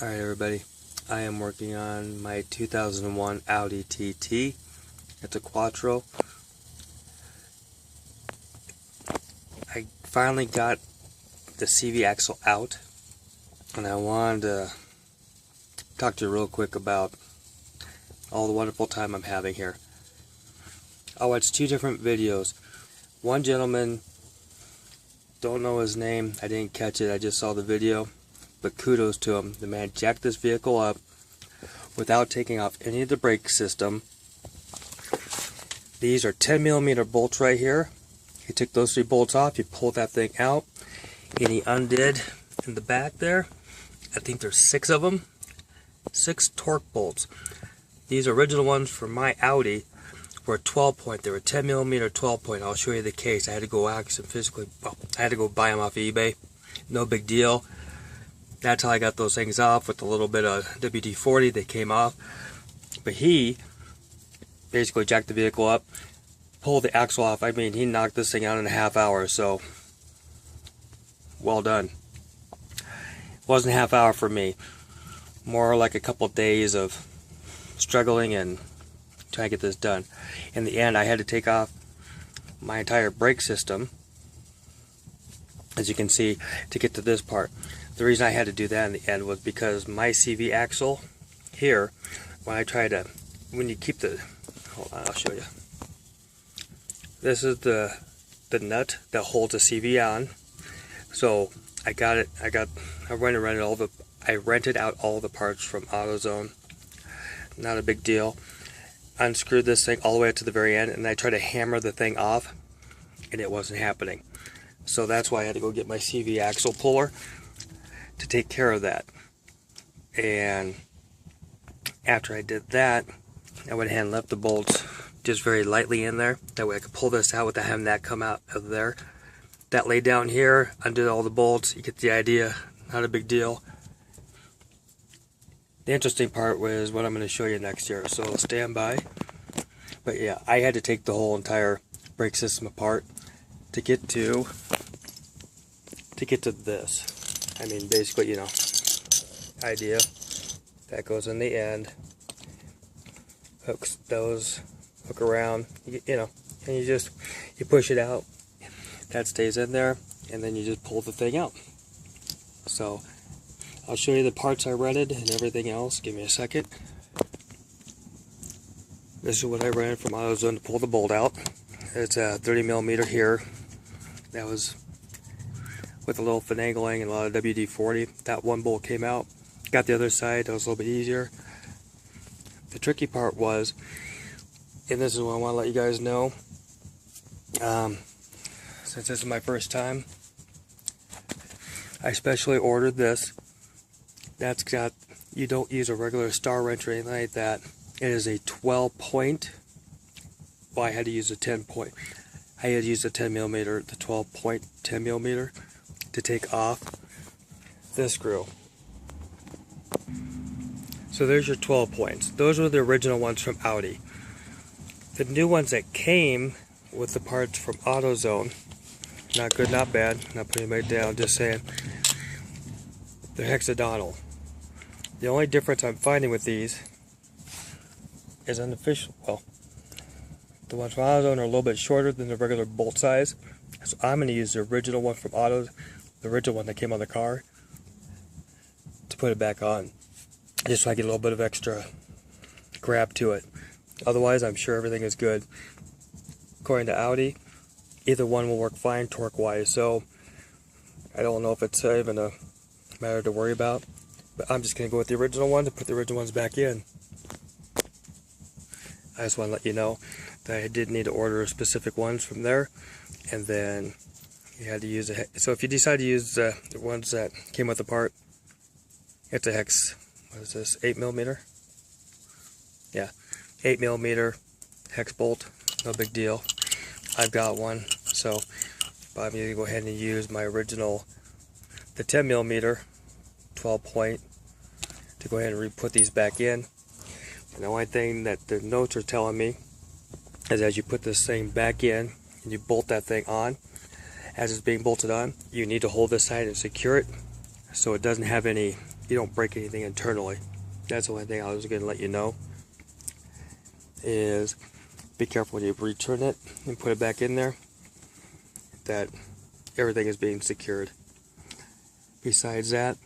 Alright everybody, I am working on my 2001 Audi TT. It's a quattro. I finally got the CV axle out, and I wanted to talk to you real quick about all the wonderful time I'm having here. I watched two different videos. One gentleman, don't know his name, I didn't catch it, I just saw the video. But kudos to him. The man jacked this vehicle up without taking off any of the brake system. These are 10mm bolts right here. He took those three bolts off, he pulled that thing out, and he undid in the back there, I think there's 6 of them, 6 torque bolts. These original ones for my Audi were 12 point. They were 10mm 12 point. I'll show you the case. I had to go out and physically, I had to go buy them off of eBay. No big deal. That's how I got those things off. With a little bit of WD-40, they came off. But he basically jacked the vehicle up, pulled the axle off. I mean, he knocked this thing out in a half hour, so well done. Wasn't a half hour for me. More like a couple days of struggling and trying to get this done. In the end, I had to take off my entire brake system, as you can see, to get to this part. The reason I had to do that in the end was because my CV axle here, when you keep the, hold on, I'll show you. This is the nut that holds the CV on. So I rented out all the parts from AutoZone. Not a big deal. Unscrewed this thing all the way up to the very end, and I tried to hammer the thing off, and it wasn't happening. So that's why I had to go get my CV axle puller to take care of that. And after I did that, I went ahead and left the bolts just very lightly in there. That way I could pull this out without having that come out of there. That laid down here, undid all the bolts. You get the idea. Not a big deal. The interesting part was what I'm going to show you next year, so stand by. But yeah, I had to take the whole entire brake system apart to get to this. I mean, basically, you know, idea. That goes in the end. Hooks those, hook around, you know, and you push it out. That stays in there, and then you just pull the thing out. So, I'll show you the parts I rented and everything else. Give me a second. This is what I rented from AutoZone to pull the bolt out. It's a 30mm here. That was with a little finagling and a lot of WD-40. That one bolt came out. Got the other side. That was a little bit easier. The tricky part was, and this is what I want to let you guys know, since this is my first time, I specially ordered this. That's got, you don't use a regular star wrench or anything like that. It is a 12 point. Well, I had to use a 10 point. I had to use the 10mm, the 12 point 10mm to take off this screw. So there's your 12 points. Those were the original ones from Audi. The new ones that came with the parts from AutoZone, not good, not bad, not putting it down, just saying, they're hexagonal. The only difference I'm finding with these is on the the ones from AutoZone are a little bit shorter than the regular bolt size. So I'm going to use the original one from AutoZone, the original one that came on the car, to put it back on, just so I get a little bit of extra grab to it. Otherwise, I'm sure everything is good. According to Audi, either one will work fine torque-wise, so I don't know if it's even a matter to worry about. But I'm just going to go with the original one to put the original ones back in. I just want to let you know that I did need to order specific ones from there, and then you had to use so if you decide to use the ones that came with the part, it's a hex, what is this, 8mm? Yeah, 8mm hex bolt, no big deal. I've got one, so I'm going to go ahead and use my original, the 10mm 12 point, to go ahead and re-put these back in. And the only thing that the notes are telling me is as you put this thing back in and you bolt that thing on, as it's being bolted on, you need to hold this side and secure it so it doesn't have any you don't break anything internally. That's the only thing I was going to let you know, is be careful when you return it and put it back in there, that everything is being secured. Besides that,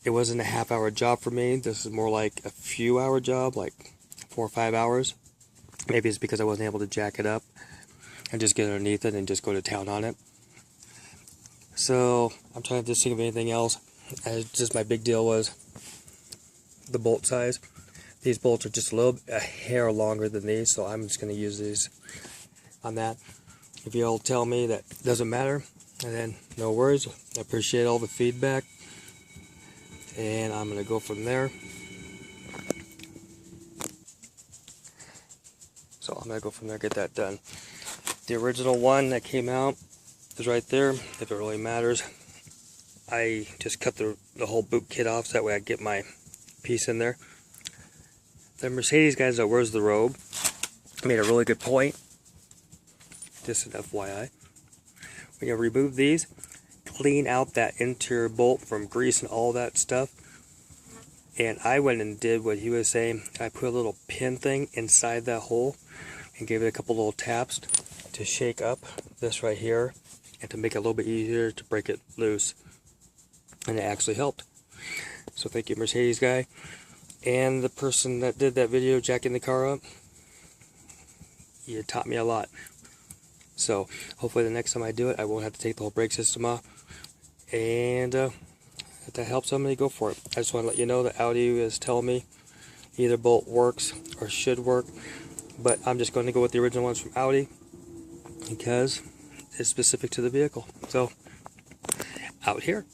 it wasn't a half-hour job for me. This is more like a few-hour job, like 4 or 5 hours. Maybe it's because I wasn't able to jack it up and just get underneath it and just go to town on it. So I'm trying to just think of anything else. Just my big deal was the bolt size. These bolts are just a hair longer than these, so I'm just going to use these on that. If you'll tell me that doesn't matter, then no worries. I appreciate all the feedback, and I'm going to go from there. So I'm going to go from there, get that done. The original one that came out is right there, if it really matters. I just cut the whole boot kit off, so that way I get my piece in there. The Mercedes guys that wears the robe made a really good point. Just an FYI. When you remove these, clean out that interior bolt from grease and all that stuff. And I went and did what he was saying. I put a little pin thing inside that hole and gave it a couple little taps to shake up this right here and to make it a little bit easier to break it loose. And it actually helped. So thank you, Mercedes guy. And the person that did that video jacking the car up, you taught me a lot. So hopefully the next time I do it, I won't have to take the whole brake system off. And if that helps somebody, go for it. I just want to let you know that Audi is telling me either bolt works or should work. But I'm just going to go with the original ones from Audi because it's specific to the vehicle. So, out here.